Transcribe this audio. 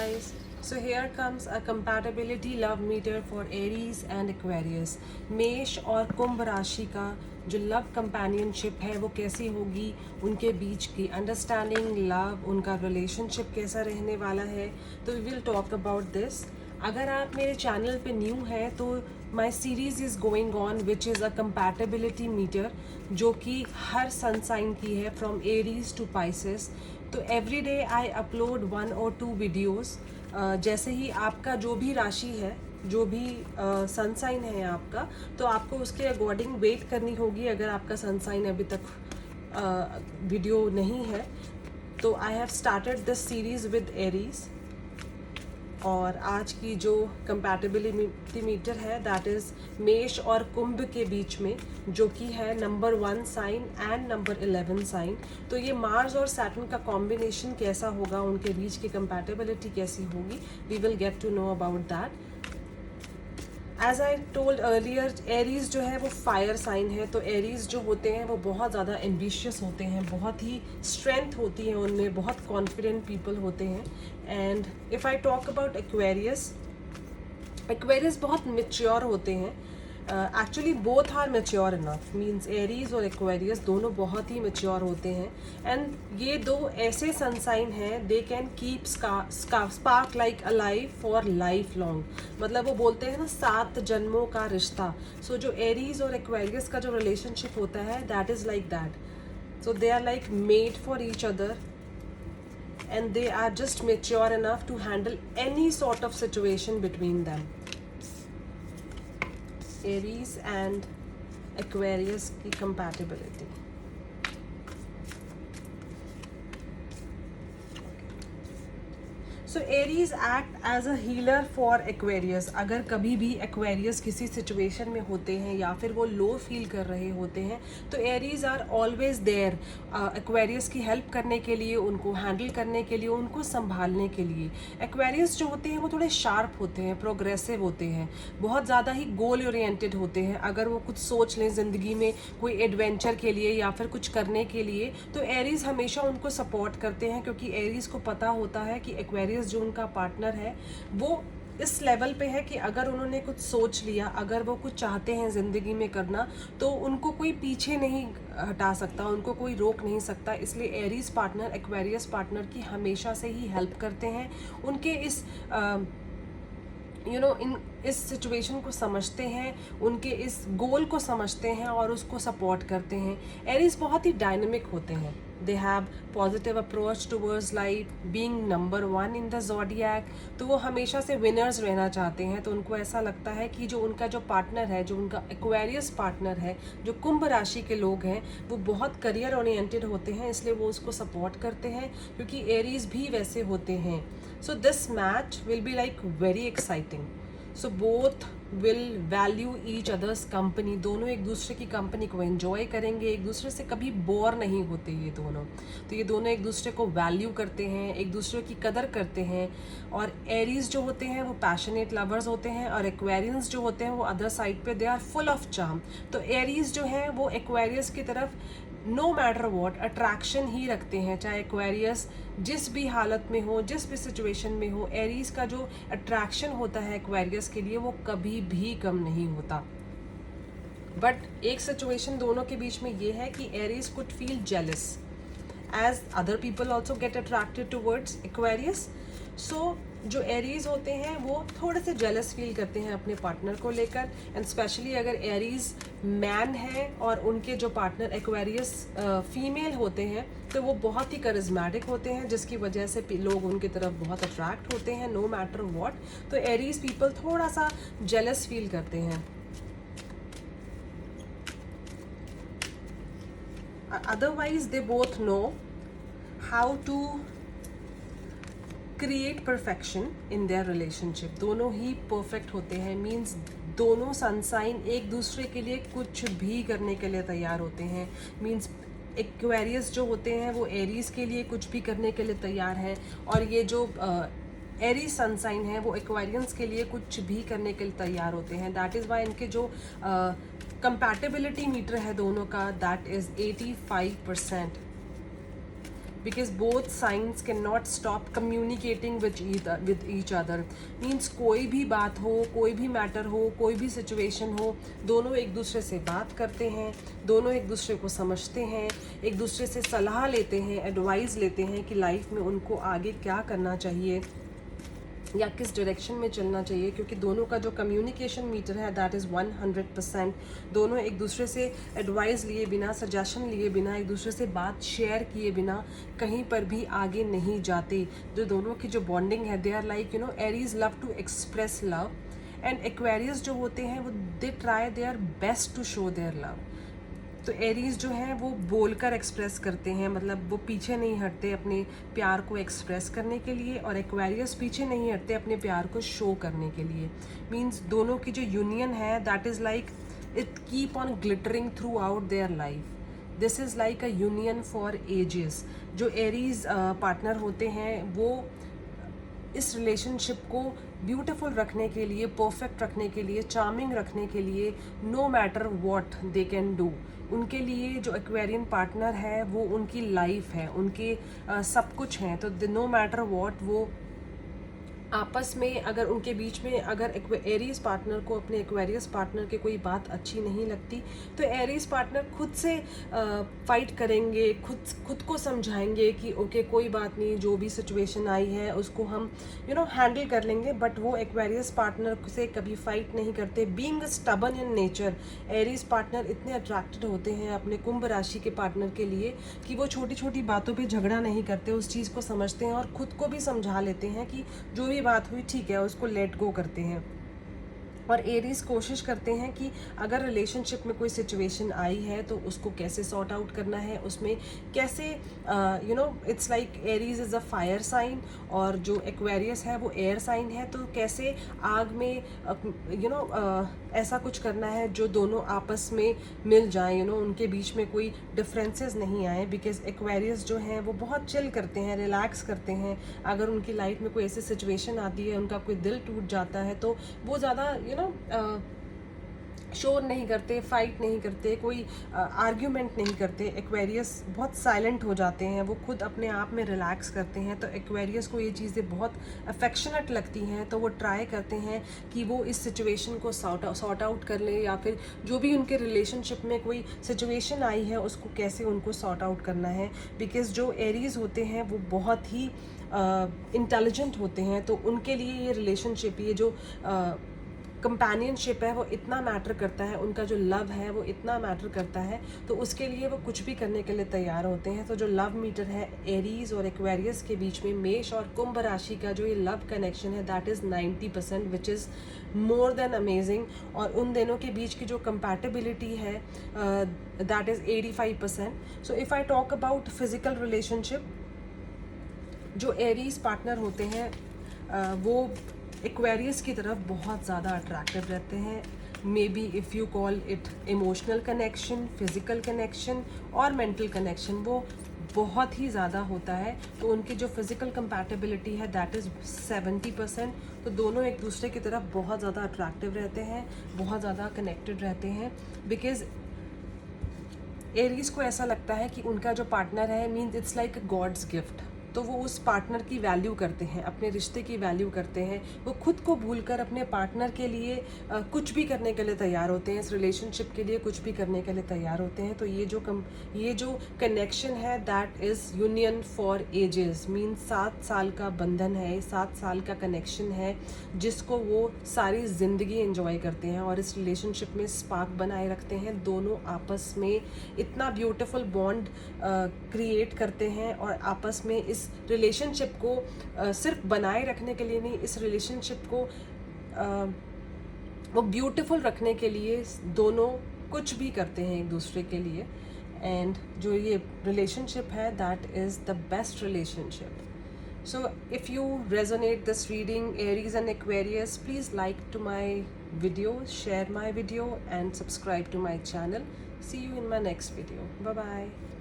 guys. So here comes a compatibility love meter for Aries and Aquarius. मेष और कुंभ राशि का जो लव कंपेनियनशिप है वो कैसी होगी, उनके बीच की अंडरस्टैंडिंग, लव, उनका रिलेशनशिप कैसा रहने वाला है, तो we will talk about this. अगर आप मेरे चैनल पे न्यू हैं तो my series is going on which is a compatibility meter, जो कि हर सन साइन की है फ्रॉम एरीज टू पाइसेस. तो every day I upload 1 or 2 videos. जैसे ही आपका जो भी राशि है, जो भी सन साइन है आपका, तो आपको उसके अकॉर्डिंग वेट करनी होगी. अगर आपका सन साइन अभी तक वीडियो नहीं है तो I have started this series with Aries. और आज की जो कंपैटिबिलिटी मीटर है दैट इज़ मेष और कुंभ के बीच में, जो कि है number 1 sign and number 11 sign. तो ये मार्स और सैटर्न का कॉम्बिनेशन कैसा होगा, उनके बीच की कंपैटिबिलिटी कैसी होगी, we will get to know about that. As I told earlier, Aries जो है वो फायर साइन है. तो एरीज जो होते हैं वो बहुत ज़्यादा एम्बिशियस होते हैं, बहुत ही स्ट्रेंथ होती है उनमें, बहुत कॉन्फिडेंट पीपल होते हैं. And if I talk about Aquarius, Aquarius बहुत मेच्योर होते हैं. Actually both are mature enough, means Aries और एक्वेरियस दोनों बहुत ही मेच्योर होते हैं. एंड ये दो ऐसे सनसाइन हैं, they can keep spark like alive for life long. मतलब वो बोलते हैं ना 7 जन्मों का रिश्ता. सो जो एरीज और एक्वेरियस का जो रिलेशनशिप होता है that is like that. So they are like made for each other and they are just mature enough to handle any sort of situation between them. Aries and Aquarius की compatibility. So Aries act as a healer for Aquarius. अगर कभी भी Aquarius किसी situation में होते हैं या फिर वो लो फील कर रहे होते हैं तो Aries are always there Aquarius की हेल्प करने के लिए, उनको हैंडल करने के लिए, उनको संभालने के लिए. एक्वेरियस जो होते हैं वो थोड़े शार्प होते हैं, प्रोग्रेसिव होते हैं, बहुत ज़्यादा ही गोल ओरिएंटेड होते हैं. अगर वो कुछ सोच लें ज़िंदगी में कोई एडवेंचर के लिए या फिर कुछ करने के लिए, तो एरीज हमेशा उनको सपोर्ट करते हैं, क्योंकि एरीज को पता होता है कि एक्वेरियस जो उनका पार्टनर है वो इस लेवल पे है कि अगर उन्होंने कुछ सोच लिया, अगर वो कुछ चाहते हैं ज़िंदगी में करना, तो उनको कोई पीछे नहीं हटा सकता, उनको कोई रोक नहीं सकता. इसलिए एरीज पार्टनर एक्वेरियस पार्टनर की हमेशा से ही हेल्प करते हैं, उनके इस इन इस सिचुएशन को समझते हैं, उनके इस गोल को समझते हैं और उसको सपोर्ट करते हैं. एरीज बहुत ही डायनेमिक होते हैं. They have positive approach towards life, being number 1 in the zodiac. तो वो हमेशा से विनर्स रहना चाहते हैं. तो उनको ऐसा लगता है कि जो उनका जो पार्टनर है, जो उनका एक्वेरियस पार्टनर है, जो कुंभ राशि के लोग हैं, वो बहुत करियर ओरिएंटेड होते हैं, इसलिए वो उसको सपोर्ट करते हैं, क्योंकि एरीज भी वैसे होते हैं. So this match will be like very exciting. So both will value each other's company. दोनों एक दूसरे की कंपनी को एंजॉय करेंगे, एक दूसरे से कभी बोर नहीं होते ये दोनों. तो ये दोनों एक दूसरे को वैल्यू करते हैं, एक दूसरे की कदर करते हैं. और एरीज जो होते हैं वो पैशनेट लवर्स होते हैं, और एक्वेरियंस जो होते हैं वो अदर साइड पे they are full of charm. तो एरीज जो हैं वो एक्वेरियस की तरफ नो मैटर वॉट अट्रैक्शन ही रखते हैं. चाहे एक्वेरियस जिस भी हालत में हो, जिस भी सिचुएशन में हो, एरीज का जो अट्रैक्शन होता है एक्वेरियस के लिए वो कभी भी कम नहीं होता. बट एक सिचुएशन दोनों के बीच में ये है कि Aries could feel jealous as other people also get attracted towards Aquarius. So जो एरीज होते हैं वो थोड़े से जेलस फील करते हैं अपने पार्टनर को लेकर. एंड स्पेशली अगर एरीज मैन है और उनके जो पार्टनर एक्वेरियस फीमेल होते हैं, तो वो बहुत ही करिज्मेटिक होते हैं, जिसकी वजह से लोग उनकी तरफ बहुत अट्रैक्ट होते हैं नो मैटर व्हाट. तो एरीज पीपल थोड़ा सा जेलस फील करते हैं. Otherwise they both know how to create perfection in their relationship. दोनों ही परफेक्ट होते हैं, मीन्स दोनों सनसाइन एक दूसरे के लिए कुछ भी करने के लिए तैयार होते हैं. मीन्स एक्वेरियस जो होते हैं वो एरीज के लिए कुछ भी करने के लिए तैयार हैं, और ये जो एरीज सनसाइन है वो एक्वेरियंस के लिए कुछ भी करने के लिए तैयार होते हैं. दैट इज़ वाई इनके जो कंपैटिबिलिटी मीटर है दोनों का, that is 85%. because both signs cannot stop communicating with each other. Means कोई भी बात हो, कोई भी मैटर हो, कोई भी सिचुएशन हो, दोनों एक दूसरे से बात करते हैं, दोनों एक दूसरे को समझते हैं, एक दूसरे से सलाह लेते हैं, एडवाइस लेते हैं कि लाइफ में उनको आगे क्या करना चाहिए या किस डायरेक्शन में चलना चाहिए, क्योंकि दोनों का जो कम्युनिकेशन मीटर है दैट इज़ 100%। दोनों एक दूसरे से एडवाइस लिए बिना, सजेशन लिए बिना, एक दूसरे से बात शेयर किए बिना कहीं पर भी आगे नहीं जाते। जो दोनों की जो बॉन्डिंग है, they are like Aries love to express love, and Aquarius जो होते हैं वो they try their best to show their love. तो एरीज जो हैं वो बोलकर एक्सप्रेस करते हैं, मतलब वो पीछे नहीं हटते अपने प्यार को एक्सप्रेस करने के लिए, और एक्वेरियस पीछे नहीं हटते अपने प्यार को शो करने के लिए। मीन्स दोनों की जो यूनियन है that is like it keep on glittering through out their life. This is like a union for ages. जो एरीज पार्टनर होते हैं वो इस रिलेशनशिप को ब्यूटीफुल रखने के लिए, परफेक्ट रखने के लिए, चार्मिंग रखने के लिए, no matter what they can do, उनके लिए जो एक्वेरियन पार्टनर है वो उनकी लाइफ है, उनके सब कुछ हैं। तो नो मैटर व्हाट वो आपस में, अगर उनके बीच में अगर एरीज पार्टनर को अपने एक्वेरियस पार्टनर की कोई बात अच्छी नहीं लगती तो एरीज पार्टनर खुद से फाइट करेंगे, खुद को समझाएंगे कि ओके कोई बात नहीं, जो भी सिचुएशन आई है उसको हम हैंडल कर लेंगे। बट वो एक्वेरियस पार्टनर से कभी फाइट नहीं करते। Being stubborn in nature, Aries partner इतने अट्रैक्टेड होते हैं अपने कुंभ राशि के पार्टनर के लिए कि वो छोटी छोटी बातों पे झगड़ा नहीं करते, उस चीज़ को समझते हैं और खुद को भी समझा लेते हैं कि जो भी बात हुई ठीक है, उसको लेट गो करते हैं। और एरीज कोशिश करते हैं कि अगर रिलेशनशिप में कोई सिचुएशन आई है तो उसको कैसे सॉर्ट आउट करना है, उसमें कैसे it's like Aries is a fire sign और जो एक्वेरियस है वो एयर साइन है, तो कैसे आग में ऐसा कुछ करना है जो दोनों आपस में मिल जाए, उनके बीच में कोई डिफरेंसेस नहीं आए। बिकॉज एक्वेरियस जो हैं वो बहुत चिल करते हैं, रिलैक्स करते हैं। अगर उनकी लाइफ में कोई ऐसी सिचुएशन आती है, उनका कोई दिल टूट जाता है, तो वो ज़्यादा शोर नहीं करते, फाइट नहीं करते, कोई आर्ग्यूमेंट नहीं करते। एक्वेरियस बहुत साइलेंट हो जाते हैं, वो खुद अपने आप में रिलैक्स करते हैं। तो एक्वेरियस को ये चीज़ें बहुत अफेक्शनेट लगती हैं, तो वो ट्राई करते हैं कि वो इस सिचुएशन को सॉर्ट आउट कर ले, या फिर जो भी उनके रिलेशनशिप में कोई सिचुएशन आई है उसको कैसे उनको सॉर्ट आउट करना है। बिकॉज जो एरीज होते हैं वो बहुत ही इंटेलिजेंट होते हैं, तो उनके लिए ये रिलेशनशिप, ये जो कंपेनियनशिप है वो इतना मैटर करता है, उनका जो लव है वो इतना मैटर करता है, तो उसके लिए वो कुछ भी करने के लिए तैयार होते हैं। तो जो लव मीटर है एरीज और एक्वेरियस के बीच में, मेष और कुंभ राशि का जो ये लव कनेक्शन है that is 90%, which is more than amazing. और उन दोनों के बीच की जो कंपैटिबिलिटी है that is 85%। So if I talk about physical relationship, जो एरीज पार्टनर होते हैं वो एक्वेरियस की तरफ बहुत ज़्यादा अट्रैक्टिव रहते हैं। May be if you call it emotional connection, physical connection और मेंटल कनेक्शन, वो बहुत ही ज़्यादा होता है। तो उनकी जो फिज़िकल कंपैटिबिलिटी है दैट इज़ 70%। तो दोनों एक दूसरे की तरफ बहुत ज़्यादा अट्रैक्टिव रहते हैं, बहुत ज़्यादा कनेक्टेड रहते हैं। बिकॉज एरीज को ऐसा लगता है कि उनका जो पार्टनर है means it's like God's gift, तो वो उस पार्टनर की वैल्यू करते हैं, अपने रिश्ते की वैल्यू करते हैं। वो खुद को भूलकर अपने पार्टनर के लिए कुछ भी करने के लिए तैयार होते हैं, इस रिलेशनशिप के लिए कुछ भी करने के लिए तैयार होते हैं। तो ये जो कनेक्शन है that is union for ages, mean 7 साल का बंधन है, 7 साल का कनेक्शन है जिसको वो सारी ज़िंदगी एंजॉय करते हैं और इस रिलेशनशिप में स्पार्क बनाए रखते हैं। दोनों आपस में इतना ब्यूटीफुल बॉन्ड क्रिएट करते हैं और आपस में इस रिलेशनशिप को सिर्फ बनाए रखने के लिए नहीं, इस रिलेशनशिप को वो ब्यूटीफुल रखने के लिए दोनों कुछ भी करते हैं एक दूसरे के लिए। एंड जो ये रिलेशनशिप है that is the best relationship. So if you resonate this reading, Aries and Aquarius, please like to my video, share my video and subscribe to my channel. See you in my next video. Bye bye.